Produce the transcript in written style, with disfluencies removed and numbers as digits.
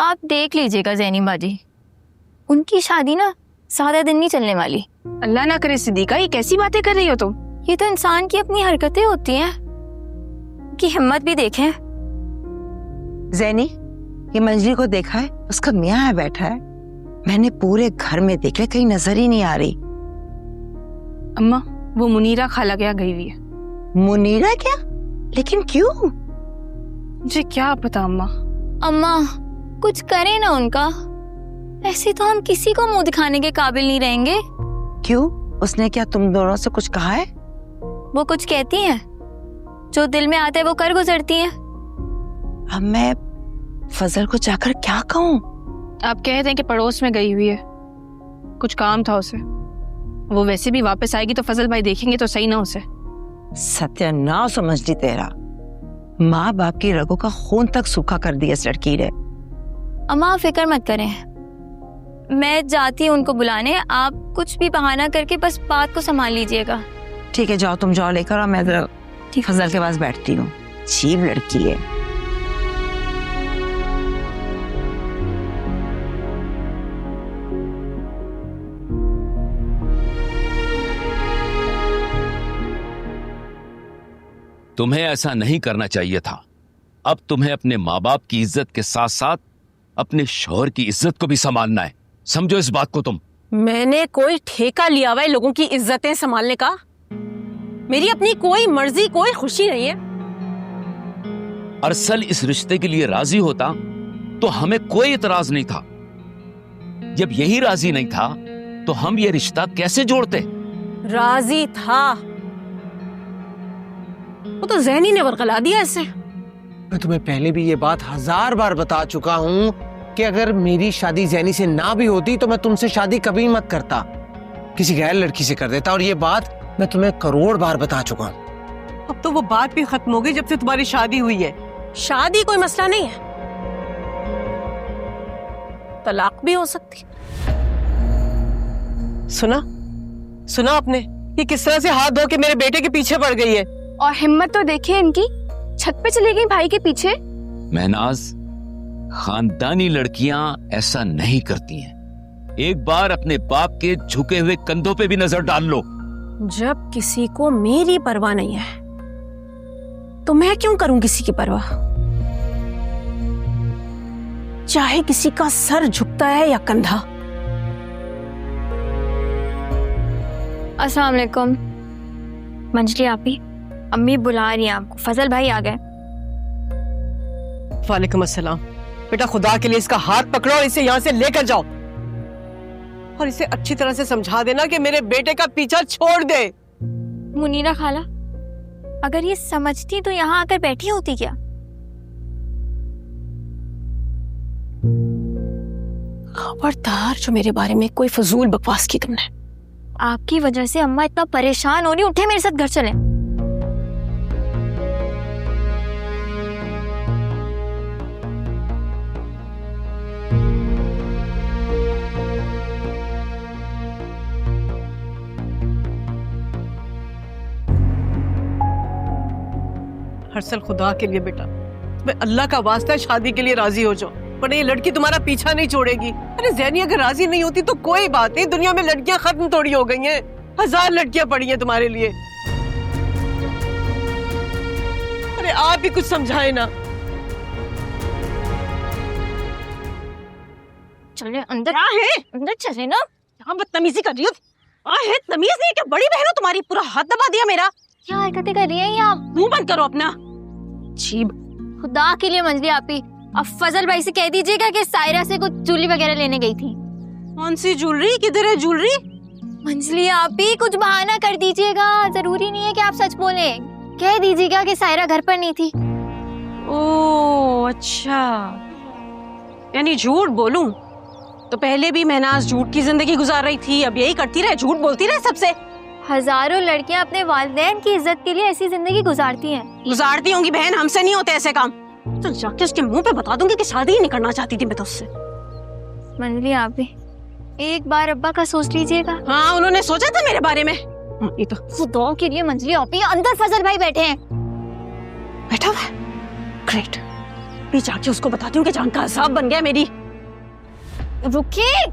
आप देख लीजिएगा ज़ैनी बाजी, उनकी शादी ना सारा दिन नहीं चलने वाली। अल्लाह ना करे सिद्दीका, ये कैसी बातें कर रही हो तुम? ये तो इंसान की अपनी हरकतें होती हैं, कि हिम्मत भी देखें। ज़ैनी, ये मंजरी को देखा है? उसका मियाँ है बैठा है। मैंने पूरे घर में देखे, कहीं नजर ही नहीं आ रही। अम्मा, वो मुनीरा खाला क्या गई हुई है। मुनीरा क्या? लेकिन क्यों? मुझे क्या पता अम्मा। अम्मा कुछ करें ना उनका, ऐसे तो हम किसी को मुंह दिखाने के काबिल नहीं रहेंगे। क्यों? उसने क्या तुम दोनों से कुछ कहा है? वो कुछ कहती हैं, जो दिल में आता है वो कर गुजरती हैं। अब मैं फजल को जाकर क्या कहूँ? आप कहते हैं कि पड़ोस में गई हुई है, कुछ काम था उसे। वो वैसे भी वापस आएगी तो फजल भाई देखेंगे तो सही ना उसे। सत्यानाश समझती तेरा। माँ बाप की रगों का खून तक सूखा कर दिया इस लड़की ने। अम्मा आप फिक्र मत करें, मैं जाती हूँ उनको बुलाने। आप कुछ भी बहाना करके बस बात को संभाल लीजिएगा। ठीक है, जाओ, तुम जाओ लेकर, और मैं फजल के पास बैठती हूँ। अजीब लड़की है। तुम्हें ऐसा नहीं करना चाहिए था। अब तुम्हें अपने माँ बाप की इज्जत के साथ साथ अपने शौहर की इज्जत को भी संभालना है, समझो इस बात को तुम। मैंने कोई ठेका लिया हुआ है लोगों की इज्जतें संभालने का? मेरी अपनी कोई मर्जी, कोई खुशी नहीं है। अरसल इस रिश्ते के लिए राजी होता तो हमें कोई इतराज नहीं था। जब यही राजी नहीं था तो हम ये रिश्ता कैसे जोड़ते? राजी था, वो तो ज़ैनी ने वरगला दिया ऐसे। मैं तुम्हें पहले भी ये बात 1000 बार बता चुका हूँ कि अगर मेरी शादी ज़ैनी से ना भी होती तो मैं तुमसे शादी कभी मत करता, किसी गैर लड़की से कर देता। और ये बात मैं तुम्हें करोड़ बार बता चुका हूँ। अब तो वो बात भी खत्म हो गई जब से तुम्हारी शादी हुई है। शादी कोई मसला नहीं है, तलाक भी हो सकती। सुना आपने ये किस तरह से हाथ धो के मेरे बेटे के पीछे पड़ गई है? और हिम्मत तो देखिए इनकी, छत पे चली गई भाई के पीछे। महनाज, खानदानी लड़कियां ऐसा नहीं करती हैं। एक बार अपने बाप के झुके हुए कंधों पे भी नजर डाल लो। जब किसी को मेरी परवाह नहीं है तो मैं क्यों करूं किसी की परवाह? चाहे किसी का सर झुकता है या कंधा। अस्सलाम वालेकुम। मंजली आपी, अम्मी बुला रही हैं आपको। फजल भाई आ गए। वालेकुम अस्सलाम। बेटा खुदा के लिए इसका हाथ पकड़ो और इसे यहाँ से लेकर जाओ, और इसे अच्छी तरह से समझा देना कि मेरे बेटे का पीछा छोड़ दे। मुनीरा खाला, अगर ये समझती तो यहाँ आकर बैठी होती क्या? खबरदार जो मेरे बारे में कोई फजूल बकवास की तुमने। आपकी वजह से अम्मा इतना परेशान हो रही। उठे मेरे साथ घर चलें। हर्षल खुदा के लिए बेटा, मैं अल्लाह का वास्ता शादी के लिए राजी हो जाओ, पर ये लड़की तुम्हारा पीछा नहीं छोड़ेगी। अरे ज़ैनी अगर राजी नहीं होती तो कोई बात नहीं, दुनिया में लड़कियां खत्म थोड़ी हो गई हैं। 1000 लड़कियां पड़ी हैं तुम्हारे लिए। अरे आप भी कुछ समझाए ना। चले अंदर। क्या है? अंदर चले ना। यहाँ बदतमीजी कर रही हो? है तमीज नहीं क्या? बड़ी बहन हो तुम्हारी, पूरा हाथ दबा दिया मेरा। क्या हरकतें कर रही हैं ये आप? मुंह बंद करो अपना। जीब। खुदा के लिए मंजली आपी, अब फजल भाई से कह दीजिएगा कि सायरा से कुछ ज्वेलरी वगैरह लेने गई थी। कौन सी ज्वेलरी? किधर है ज्वेलरी? मंजली आपी, कुछ बहाना कर दीजिएगा, जरूरी नहीं है कि आप सच बोलें। कह दीजिएगा कि सायरा घर पर नहीं थी। ओह अच्छा, यानी झूठ बोलूं तो पहले भी महनाज झूठ की जिंदगी गुजार रही थी, अब यही करती रहे, झूठ बोलती रहे सबसे। हजारों लड़कियां अपने वालिदैन की इज्जत के लिए ऐसी जिंदगी गुजारती हैं। गुजारती होंगी बहन, हमसे नहीं होते ऐसे काम। तो जाके उसके मुंह पे बता दूंगी कि शादी ही नहीं करना चाहती थी मैं तो उससे। मंजली आप भी एक बार अब्बा का सोच लीजिएगा। हाँ, उन्होंने सोचा था मेरे बारे में। ये तो खुदा के लिए मंजली आप ही, अंदर फजल भाई बैठे हैं। बैठा हुआ है? ग्रेट। भी जाके उसको बताती हूँ कि जान का अजाब बन गया मेरी। रुकिए,